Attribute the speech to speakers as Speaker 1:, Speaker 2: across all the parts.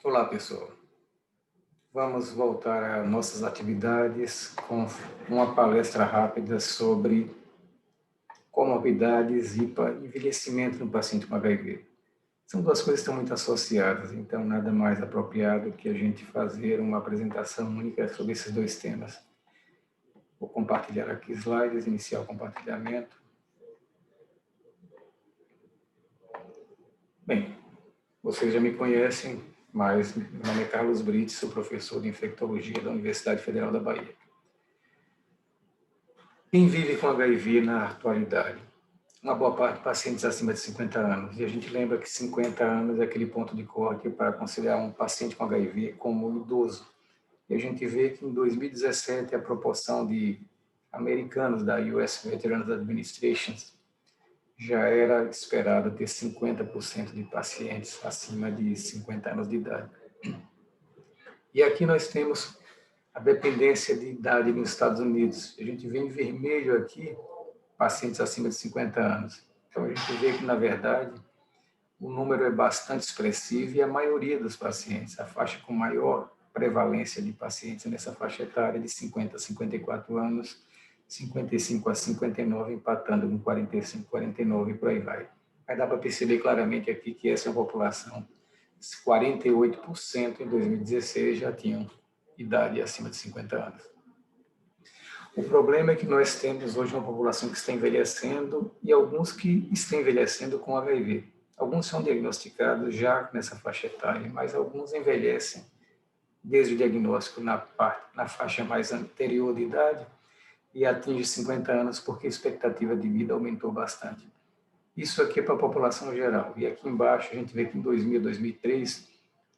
Speaker 1: Olá, pessoal. Vamos voltar às nossas atividades com uma palestra rápida sobre comorbidades e envelhecimento no paciente com HIV. São duas coisas que estão muito associadas, então nada mais apropriado que a gente fazer uma apresentação única sobre esses dois temas. Vou compartilhar aqui slides, iniciar o compartilhamento. Bem, vocês já me conhecem, mas meu nome é Carlos Brites, sou professor de infectologia da Universidade Federal da Bahia. Quem vive com HIV na atualidade? Uma boa parte de pacientes acima de 50 anos. E a gente lembra que 50 anos é aquele ponto de corte para considerar um paciente com HIV como idoso. E a gente vê que em 2017 a proporção de americanos da US Veterans Administration já era esperado ter 50% de pacientes acima de 50 anos de idade. E aqui nós temos a dependência de idade nos Estados Unidos. A gente vê em vermelho aqui pacientes acima de 50 anos. Então, a gente vê que, na verdade, o número é bastante expressivo e a maioria dos pacientes, a faixa com maior prevalência de pacientes nessa faixa etária de 50 a 54 anos, 55 a 59, empatando com 45, 49 e por aí vai. Mas dá para perceber claramente aqui que essa é uma população, 48% em 2016 já tinham idade acima de 50 anos. O problema é que nós temos hoje uma população que está envelhecendo e alguns que estão envelhecendo com HIV. Alguns são diagnosticados já nessa faixa etária, mas alguns envelhecem desde o diagnóstico na faixa mais anterior de idade e atinge 50 anos porque a expectativa de vida aumentou bastante. Isso aqui é para a população geral. E aqui embaixo a gente vê que em 2000 e 2003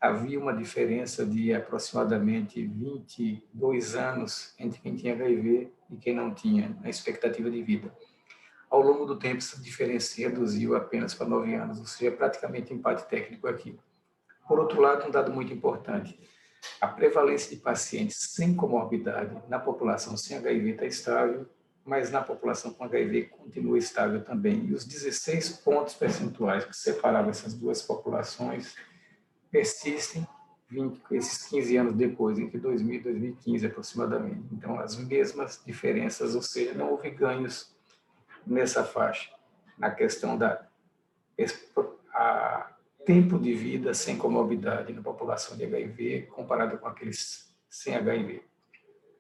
Speaker 1: havia uma diferença de aproximadamente 22 anos entre quem tinha HIV e quem não tinha, na expectativa de vida. Ao longo do tempo, essa diferença se reduziu apenas para 9 anos, ou seja, praticamente empate técnico aqui. Por outro lado, um dado muito importante, a prevalência de pacientes sem comorbidade na população sem HIV está estável, mas na população com HIV continua estável também. E os 16 pontos percentuais que separavam essas duas populações persistem esses 15 anos depois, entre 2000 e 2015 aproximadamente. Então, as mesmas diferenças, ou seja, não houve ganhos nessa faixa, na questão da tempo de vida sem comorbidade na população de HIV comparado com aqueles sem HIV.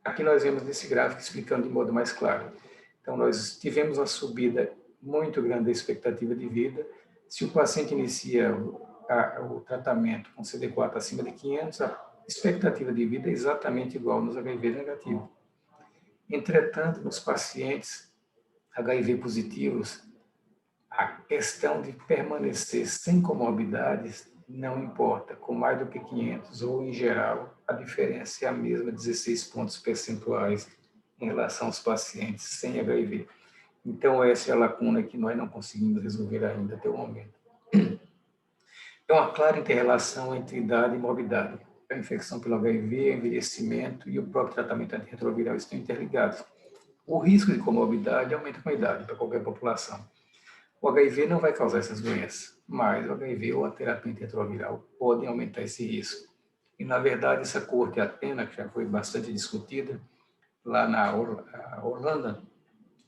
Speaker 1: Aqui nós vemos nesse gráfico explicando de modo mais claro. Então, nós tivemos uma subida muito grande da expectativa de vida. Se o paciente inicia o tratamento com CD4 acima de 500, a expectativa de vida é exatamente igual nos HIV negativos. Entretanto, nos pacientes HIV positivos, a questão de permanecer sem comorbidades não importa, com mais do que 500 ou, em geral, a diferença é a mesma, 16 pontos percentuais em relação aos pacientes sem HIV. Então, essa é a lacuna que nós não conseguimos resolver ainda até o momento. Então, uma clara inter-relação entre idade e morbidade. A infecção pelo HIV, o envelhecimento e o próprio tratamento antirretroviral estão interligados. O risco de comorbidade aumenta com a idade para qualquer população. O HIV não vai causar essas doenças, mas o HIV ou a terapia antirretroviral podem aumentar esse risco. E, na verdade, essa corte Atena, que já foi bastante discutida lá na Holanda,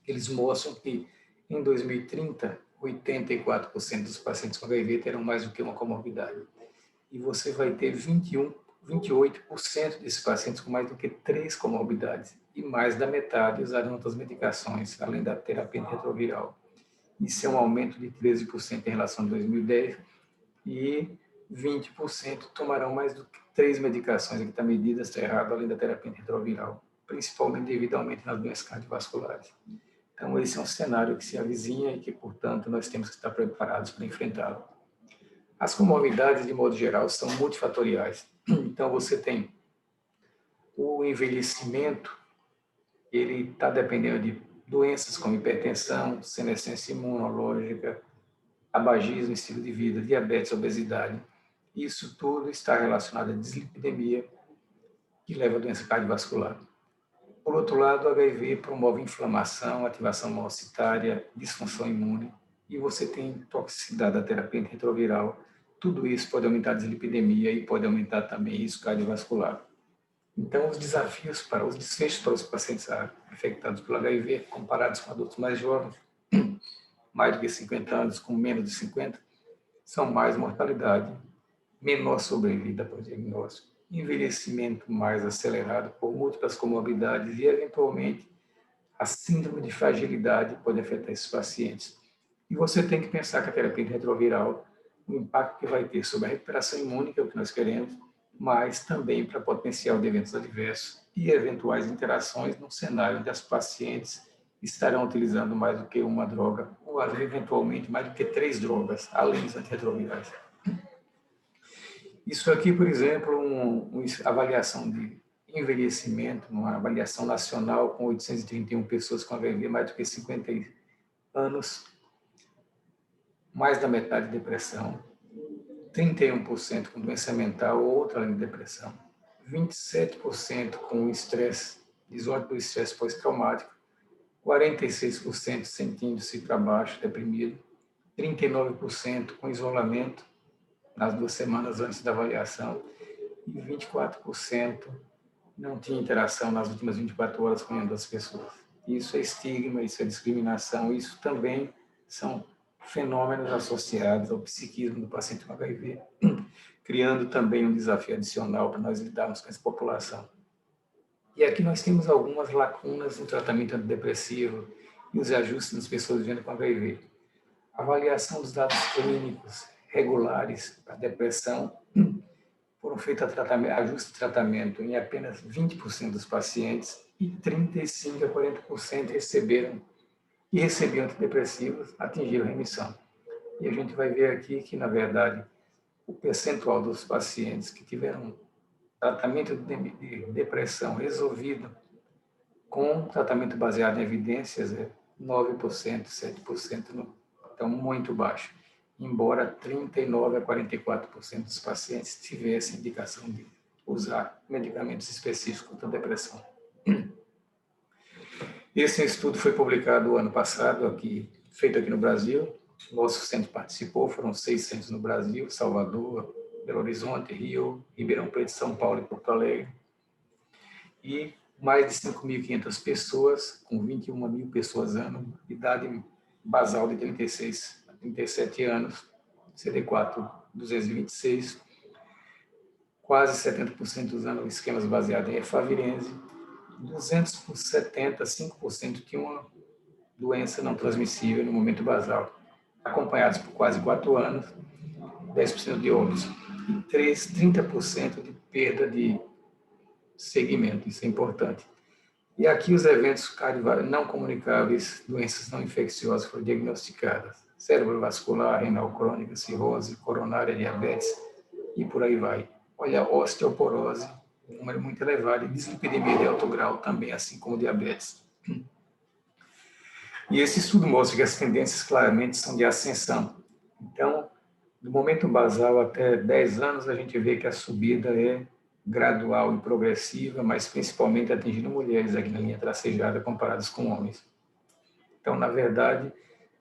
Speaker 1: eles mostram que em 2030, 84% dos pacientes com HIV terão mais do que uma comorbidade. E você vai ter 28% desses pacientes com mais do que 3 comorbidades. E mais da metade usarão outras medicações, além da terapia antirretroviral. Isso é um aumento de 13% em relação a 2010 e 20% tomarão mais do que 3 medicações, aqui está medida, está errado, além da terapia antirretroviral, principalmente devido ao aumento nas doenças cardiovasculares. Então, esse é um cenário que se avizinha e que, portanto, nós temos que estar preparados para enfrentá-lo. As comorbidades, de modo geral, são multifatoriais. Então, você tem o envelhecimento, ele está dependendo de doenças como hipertensão, senescência imunológica, tabagismo, estilo de vida, diabetes, obesidade. Isso tudo está relacionado à dislipidemia, que leva a doença cardiovascular. Por outro lado, o HIV promove inflamação, ativação monocitária, disfunção imune, e você tem toxicidade da terapia antirretroviral, tudo isso pode aumentar a dislipidemia e pode aumentar também o risco cardiovascular. Então, os desafios para os desfechos para os pacientes infectados pelo HIV, comparados com adultos mais jovens, mais do que 50 anos, com menos de 50, são mais mortalidade, menor sobrevida para o diagnóstico, envelhecimento mais acelerado por múltiplas comorbidades e, eventualmente, a síndrome de fragilidade pode afetar esses pacientes. E você tem que pensar que a terapia retroviral, o impacto que vai ter sobre a recuperação imune, que é o que nós queremos, mas também para potencial de eventos adversos e eventuais interações no cenário onde as pacientes estarão utilizando mais do que uma droga, ou eventualmente mais do que 3 drogas, além dos antirretrovirais. Isso aqui, por exemplo, uma avaliação de envelhecimento, uma avaliação nacional com 831 pessoas com HIV mais do que 50 anos, mais da metade de depressão, 31% com doença mental ou outra além de depressão, 27% com estresse, desordem do estresse pós-traumático, 46% sentindo-se para baixo, deprimido, 39% com isolamento nas 2 semanas antes da avaliação e 24% não tinha interação nas últimas 24 horas com nenhuma das pessoas. Isso é estigma, isso é discriminação, isso também são fenômenos associados ao psiquismo do paciente com HIV, criando também um desafio adicional para nós lidarmos com essa população. E aqui nós temos algumas lacunas no tratamento antidepressivo e os ajustes nas pessoas vivendo com HIV. Avaliação dos dados clínicos regulares para depressão foram feitos ajustes de tratamento em apenas 20% dos pacientes e 35% a 40% recebiam antidepressivos, atingiram remissão. E a gente vai ver aqui que, na verdade, o percentual dos pacientes que tiveram tratamento de depressão resolvido com tratamento baseado em evidências é 9%, 7%, então muito baixo, embora 39% a 44% dos pacientes tivessem indicação de usar medicamentos específicos contra a depressão. Esse estudo foi publicado ano passado, feito aqui no Brasil. Nosso centro participou, foram 6 centros no Brasil, Salvador, Belo Horizonte, Rio, Ribeirão Preto, São Paulo e Porto Alegre. E mais de 5.500 pessoas, com 21 mil pessoas ano, idade basal de 36 a 37 anos, CD4 226, quase 70% usando esquemas baseados em efavirense, 275% tinham uma doença não transmissível no momento basal, acompanhados por quase 4 anos, 10% de óbitos e 30% de perda de segmento, isso é importante. E aqui os eventos cardiovasculares não comunicáveis, doenças não infecciosas foram diagnosticadas, cerebrovascular, renal crônica, cirrose, coronária, diabetes e por aí vai. Olha, osteoporose, um número muito elevado, e dislipidemia de alto grau também, assim como diabetes. E esse estudo mostra que as tendências claramente são de ascensão. Então, do momento basal até 10 anos, a gente vê que a subida é gradual e progressiva, mas principalmente atingindo mulheres aqui na linha tracejada comparadas com homens. Então, na verdade,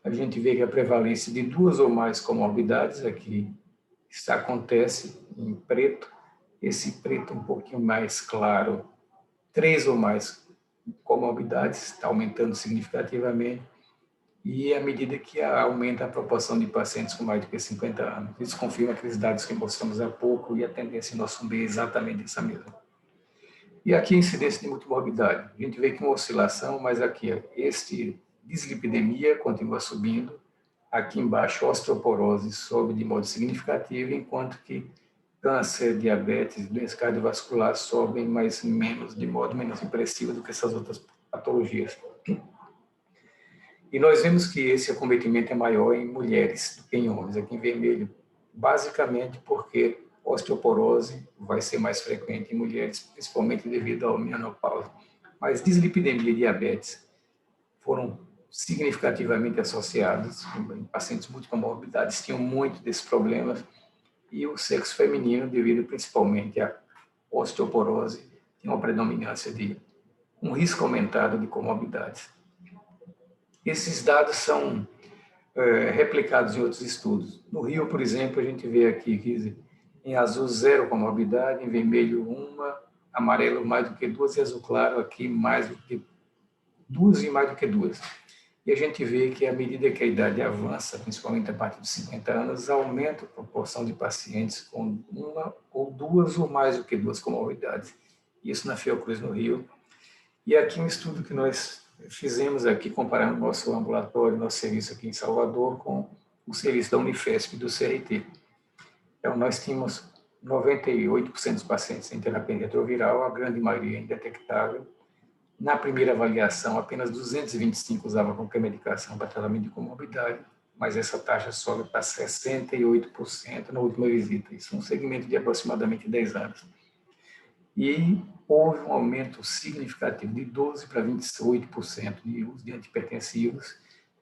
Speaker 1: a gente vê que a prevalência de 2 ou mais comorbidades aqui acontece em preto, esse preto um pouquinho mais claro, 3 ou mais comorbidades, está aumentando significativamente, e à medida que aumenta a proporção de pacientes com mais do que 50 anos. Isso confirma aqueles dados que mostramos há pouco e a tendência em nosso meio é exatamente essa mesma. E aqui a incidência de multimorbidade. A gente vê que uma oscilação, mas aqui este dislipidemia continua subindo, aqui embaixo osteoporose sobe de modo significativo, enquanto que câncer, diabetes, doença cardiovascular sobem, mas de modo menos impressivo do que essas outras patologias. E nós vemos que esse acometimento é maior em mulheres do que em homens, aqui em vermelho, basicamente porque osteoporose vai ser mais frequente em mulheres, principalmente devido à menopausa. Mas dislipidemia e diabetes foram significativamente associados em pacientes multicomorbidades, tinham muito desses problemas, e o sexo feminino, devido principalmente à osteoporose, tinha uma predominância de um risco aumentado de comorbidades. Esses dados são replicados em outros estudos. No Rio, por exemplo, a gente vê aqui que em azul 0 comorbidade, em vermelho 1, amarelo mais do que 2 e azul claro aqui mais do que 2 e mais do que 2. E a gente vê que à medida que a idade avança, principalmente a partir dos 50 anos, aumenta a proporção de pacientes com 1 ou 2 ou mais do que 2 comorbidades. Isso na Fiocruz no Rio. E aqui um estudo que nós fizemos aqui, comparando nosso ambulatório, nosso serviço aqui em Salvador com o serviço da Unifesp do CRT. Então, nós tínhamos 98% dos pacientes em terapia retroviral, a grande maioria indetectável. Na primeira avaliação, apenas 225 usavam qualquer medicação para tratamento de comorbidade, mas essa taxa sobe para 68% na última visita. Isso é um segmento de aproximadamente 10 anos. E houve um aumento significativo de 12% para 28% de uso de antihipertensivos,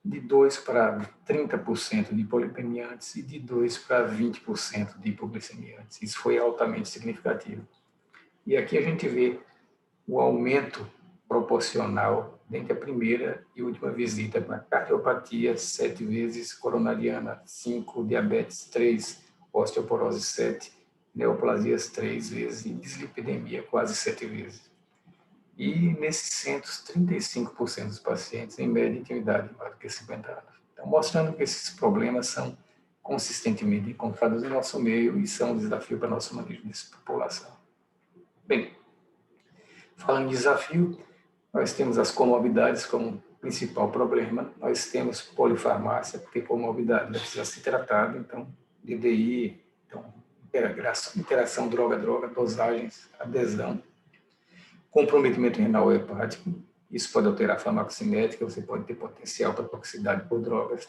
Speaker 1: de 2% para 30% de hipolipemiantes e de 2% para 20% de hipoglicemiantes. Isso foi altamente significativo. E aqui a gente vê o aumento proporcional entre a primeira e última visita para cardiopatia 7 vezes, coronariana 5, diabetes 3, osteoporose 7, neoplasias 3 vezes e dislipidemia quase 7 vezes. E nesses centros, 35% dos pacientes em média tinham idade maior do que 50 anos. Então, mostrando que esses problemas são consistentemente encontrados em nosso meio e são um desafio para nosso manejo dessa população. Bem, falando em desafio, nós temos as comorbidades como principal problema. Nós temos polifarmácia, porque comorbidade precisa ser tratada, então, DDI, então, interação droga-droga, dosagens, adesão, comprometimento renal ou hepático, isso pode alterar a farmacocinética, você pode ter potencial para toxicidade por drogas.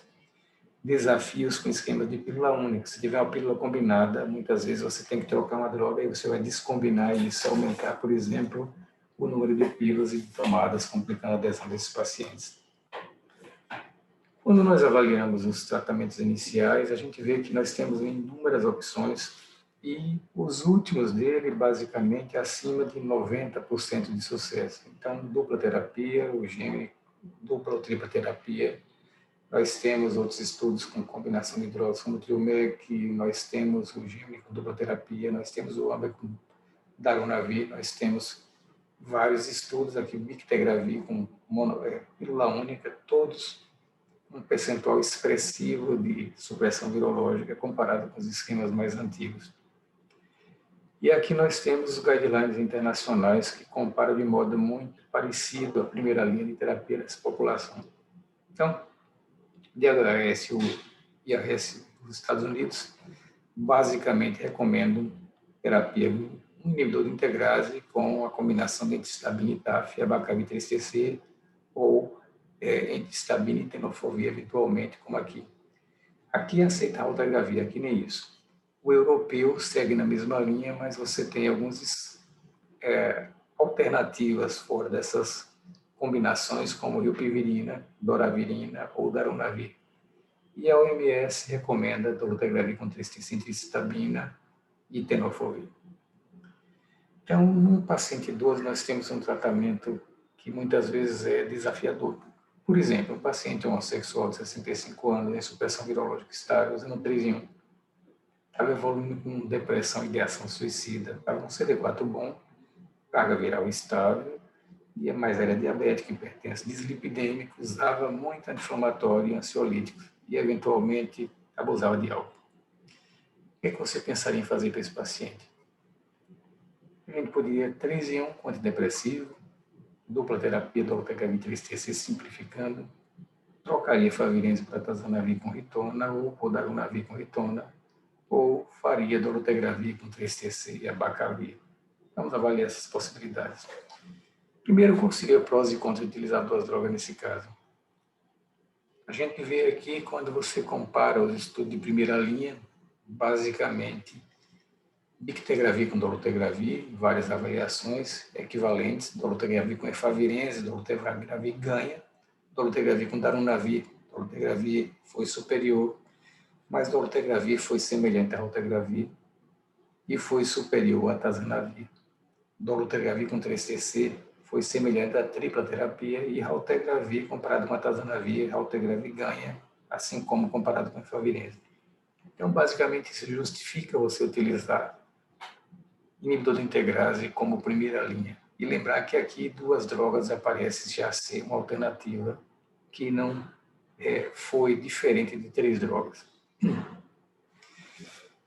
Speaker 1: Desafios com esquemas de pílula única. Se tiver uma pílula combinada, muitas vezes você tem que trocar uma droga e você vai descombinar isso, aumentar, por exemplo, o número de pílulas e de tomadas, complicando a adesão desses pacientes. Quando nós avaliamos os tratamentos iniciais, a gente vê que nós temos inúmeras opções e os últimos dele, basicamente, acima de 90% de sucesso. Então, dupla terapia, o gene, dupla ou tripla terapia. Nós temos outros estudos com combinação de drogas, como o Trilmec, nós temos o gene com dupla terapia, nós temos o AMBA com darunavir, nós temos vários estudos aqui, Bictegravir com pílula única, todos um percentual expressivo de supressão virológica comparado com os esquemas mais antigos. E aqui nós temos os guidelines internacionais que comparam de modo muito parecido a primeira linha de terapia dessa população. Então, DHS e o IAS dos Estados Unidos basicamente recomendam terapia um inibidor de integrase com a combinação de antistabina e TAF, abacavi 3TC ou antistabina e tenofovir eventualmente, como aqui. Aqui é aceitar a raltegravir, aqui nem isso. O europeu segue na mesma linha, mas você tem algumas alternativas fora dessas combinações, como rilpivirina, doravirina ou darunavir. E a OMS recomenda dolutegravir com 3-citricitabina e tenofovir. Então, no paciente idoso, nós temos um tratamento que muitas vezes é desafiador. Por exemplo, um paciente homossexual de 65 anos em supressão virológica estável, usando 3 em 1, estava evoluindo com depressão e ideação suicida, estava um CD4 bom, carga viral estável, mas era diabético, hipertenso, dislipidêmico, usava muito anti-inflamatório e ansiolítico e, eventualmente, abusava de álcool. O que você pensaria em fazer para esse paciente? A gente poderia 3 em 1 com antidepressivo, dupla terapia dolutegravir 3TC simplificando, trocaria favirense para tazanavir com ritona ou podarunavir com ritona, ou faria dolutegravir com 3TC e abacavir. Vamos avaliar essas possibilidades. Primeiro, qual seria prós e contras de utilizar duas drogas nesse caso? A gente vê aqui, quando você compara os estudos de primeira linha, basicamente, Bictegravir com dolutegravir, várias avaliações equivalentes, dolutegravir com efavirense, dolutegravir ganha, dolutegravir com darunavir, dolutegravir foi superior, mas dolutegravir foi semelhante a raltegravir e foi superior a tazanavir. Dolutegravir com 3TC foi semelhante à tripla terapia e raltegravir comparado com a tazanavir, raltegravir ganha assim como comparado com a efavirense. Então, basicamente, isso justifica você utilizar inibidor de integrase como primeira linha. E lembrar que aqui duas drogas aparecem já ser uma alternativa que não foi diferente de 3 drogas.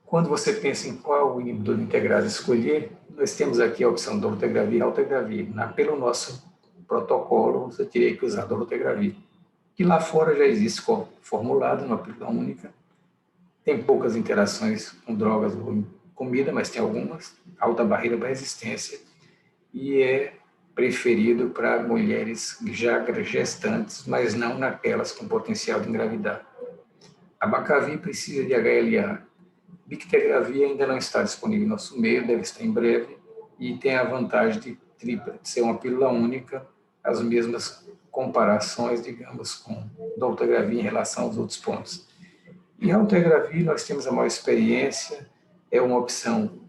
Speaker 1: Quando você pensa em qual inibidor de integrase escolher, nós temos aqui a opção dolutegravir e raltegravir. Pelo nosso protocolo, você teria que usar dolutegravir, que lá fora já existe formulado numa pílula única. Tem poucas interações com drogas ou em comida, mas tem algumas. Alta barreira para resistência. E é preferido para mulheres já gestantes, mas não naquelas com potencial de engravidar. Abacavir precisa de HLA. Bictegravir ainda não está disponível no nosso meio, deve estar em breve, e tem a vantagem de ser uma pílula única, as mesmas comparações, digamos, com dolutegravir em relação aos outros pontos. E raltegravir, nós temos a maior experiência, é uma opção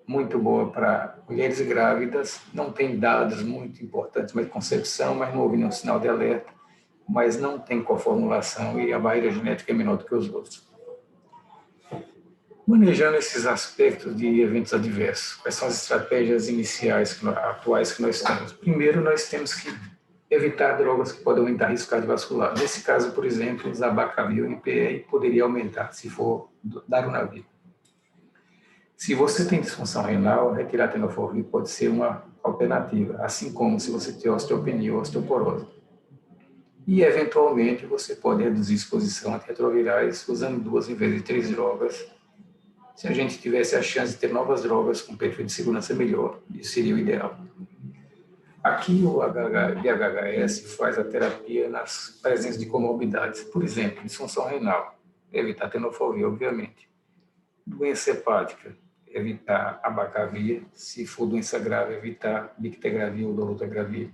Speaker 1: muito boa para mulheres grávidas, não tem dados muito importantes, mas concepção, mas não houve nenhum sinal de alerta, mas não tem coformulação e a barreira genética é menor do que os outros. Manejando esses aspectos de eventos adversos, quais são as estratégias iniciais, atuais que nós temos? Primeiro, nós temos que evitar drogas que podem aumentar risco cardiovascular. Nesse caso, por exemplo, usar abacavir ou IPR poderia aumentar, se for darunavir. Se você tem disfunção renal, retirar tenofovir pode ser uma alternativa, assim como se você tem osteopenia ou osteoporose. E, eventualmente, você pode reduzir a exposição a antirretrovirais usando 2 em vez de 3 drogas. Se a gente tivesse a chance de ter novas drogas com perfil de segurança melhor, isso seria o ideal. Aqui o BHHS faz a terapia nas presenças de comorbidades. Por exemplo, disfunção renal, evitar tenofovir, obviamente. Doença hepática, evitar abacavir. Se for doença grave, evitar bictegravir ou dolutegravir.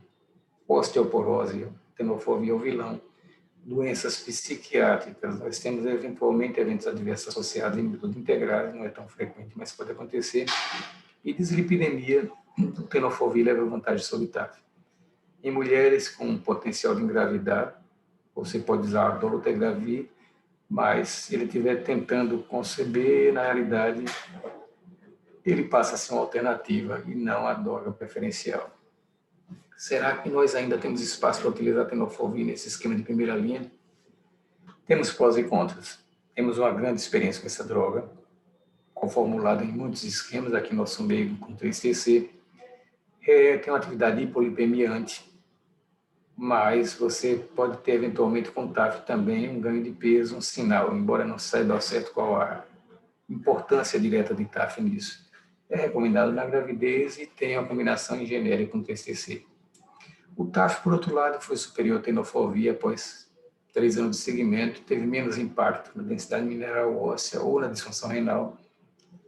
Speaker 1: Osteoporose, tenofovir ou vilão. Doenças psiquiátricas, nós temos eventualmente eventos adversos associados a inibidor de integrase, não é tão frequente, mas pode acontecer. E dislipidemia, o tenofovir leva vantagem sobre TAF. Em mulheres com potencial de engravidar, você pode usar dolutegravir, mas se ele estiver tentando conceber, na realidade, ele passa a ser uma alternativa e não a droga preferencial. Será que nós ainda temos espaço para utilizar tenofovir nesse esquema de primeira linha? Temos prós e contras. Temos uma grande experiência com essa droga, conformulada em muitos esquemas, aqui no nosso meio com 3TC. Tem uma atividade hipolipemiante, mas você pode ter eventualmente com TAF também um ganho de peso, um sinal, embora não saiba ao certo qual a importância direta de TAF nisso. É recomendado na gravidez e tem uma combinação em genérico com 3TC. O TAF, por outro lado, foi superior à tenofovir após 3 anos de seguimento, teve menos impacto na densidade mineral óssea ou na disfunção renal,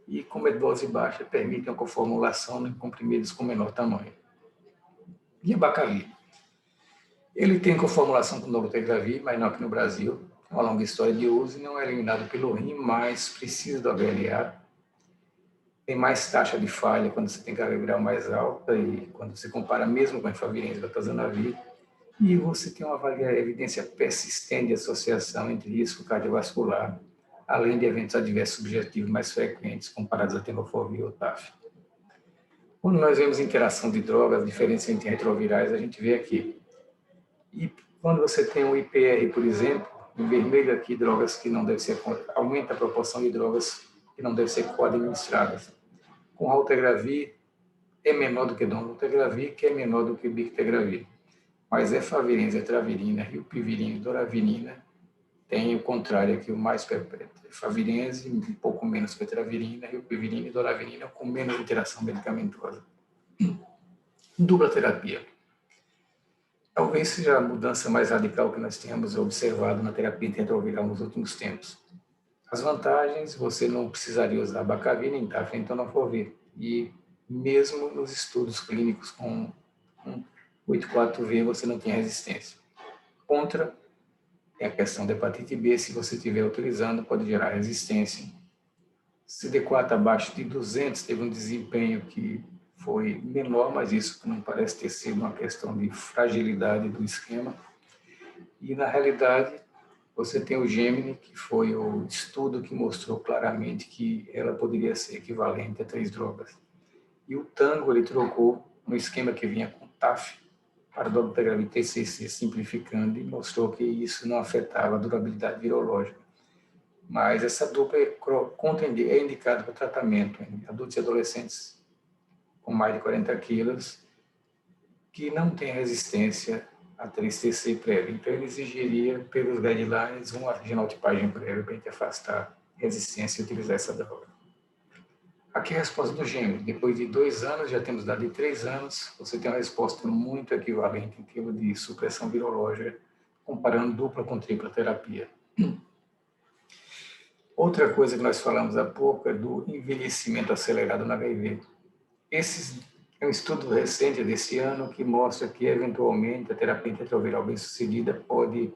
Speaker 1: e como é dose baixa, permite uma coformulação em comprimidos com menor tamanho. E abacavir? Ele tem coformulação com dolutegravir, mas não aqui no Brasil. É uma longa história de uso e não é eliminado pelo rim, mas precisa do HLA. Tem mais taxa de falha quando você tem carga viral mais alta e quando você compara mesmo com a efavirense e atazanavir. E você tem uma evidência persistente de associação entre risco cardiovascular, além de eventos adversos subjetivos mais frequentes comparados a tenofovir ou TAF. Quando nós vemos interação de drogas, diferença entre retrovirais, a gente vê aqui. E quando você tem o IPR, por exemplo, em vermelho aqui, drogas que não devem ser, aumenta a proporção de drogas que não devem ser co-administradas. Com raltegravir, é menor do que dolutegravir, que é menor do que bictegravir. Mas efavirense, etravirina, rilpivirina e doravirina tem o contrário aqui, o mais perpétuo. Efavirense, um pouco menos que etravirina, rilpivirina e doravirina com menos interação medicamentosa. Dupla terapia. Talvez seja a mudança mais radical que nós tenhamos observado na terapia antirretroviral nos últimos tempos. As vantagens, você não precisaria usar abacavir nem TAF, nem tenofovir. E mesmo nos estudos clínicos com 8,4-V, você não tem resistência. Contra, tem a questão da hepatite B, se você estiver utilizando, pode gerar resistência. CD4 abaixo de 200 teve um desempenho que foi menor, mas isso não parece ter sido uma questão de fragilidade do esquema. E, na realidade, Você tem o Gemini, que foi o estudo que mostrou claramente que ela poderia ser equivalente a 3 drogas. E o Tango, ele trocou no esquema que vinha com TAF para dolutegravir TCC, simplificando, e mostrou que isso não afetava a durabilidade virológica. Mas essa dupla é indicada para tratamento em adultos e adolescentes com mais de 40 quilos, que não tem resistência a 3-TC prévia. Então, ele exigiria, pelos guidelines, uma genotipagem prévia para a gente afastar resistência e utilizar essa droga. Aqui é a resposta do Gemini. Depois de 2 anos, já temos dado de 3 anos, você tem uma resposta muito equivalente em termos de supressão virológica, comparando dupla com tripla terapia. Outra coisa que nós falamos há pouco é do envelhecimento acelerado no HIV. Esse é um estudo recente desse ano que mostra que, eventualmente, a terapia antirretroviral bem-sucedida pode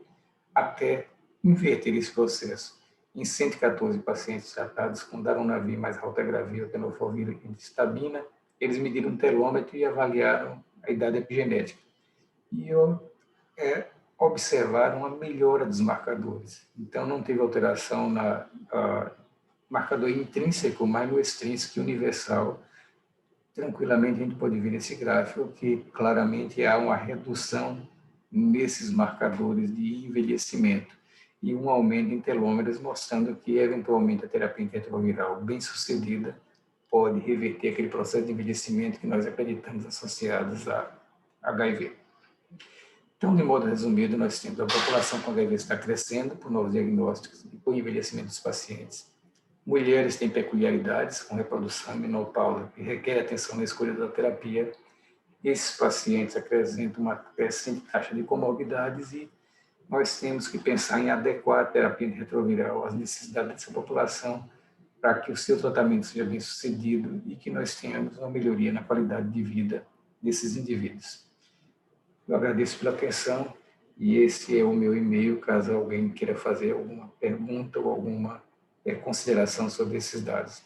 Speaker 1: até inverter esse processo. Em 114 pacientes tratados com darunavir mais raltegravir, tenofovir e cistabina, eles mediram um telômetro e avaliaram a idade epigenética. E observaram uma melhora dos marcadores. Então, não teve alteração na marcador intrínseco, mas no extrínseco e universal. Tranquilamente, a gente pode ver nesse gráfico que claramente há uma redução nesses marcadores de envelhecimento e um aumento em telômeros, mostrando que, eventualmente, a terapia antirretroviral bem-sucedida pode reverter aquele processo de envelhecimento que nós acreditamos associados a HIV. Então, de modo resumido, nós temos a população com HIV está crescendo por novos diagnósticos e por envelhecimento dos pacientes. Mulheres têm peculiaridades com reprodução e menopausa que requer atenção na escolha da terapia. Esses pacientes apresentam uma crescente taxa de comorbidades e nós temos que pensar em adequar a terapia antirretroviral às necessidades dessa população para que o seu tratamento seja bem sucedido e que nós tenhamos uma melhoria na qualidade de vida desses indivíduos. Eu agradeço pela atenção e esse é o meu e-mail, caso alguém queira fazer alguma pergunta ou alguma consideração sobre esses dados.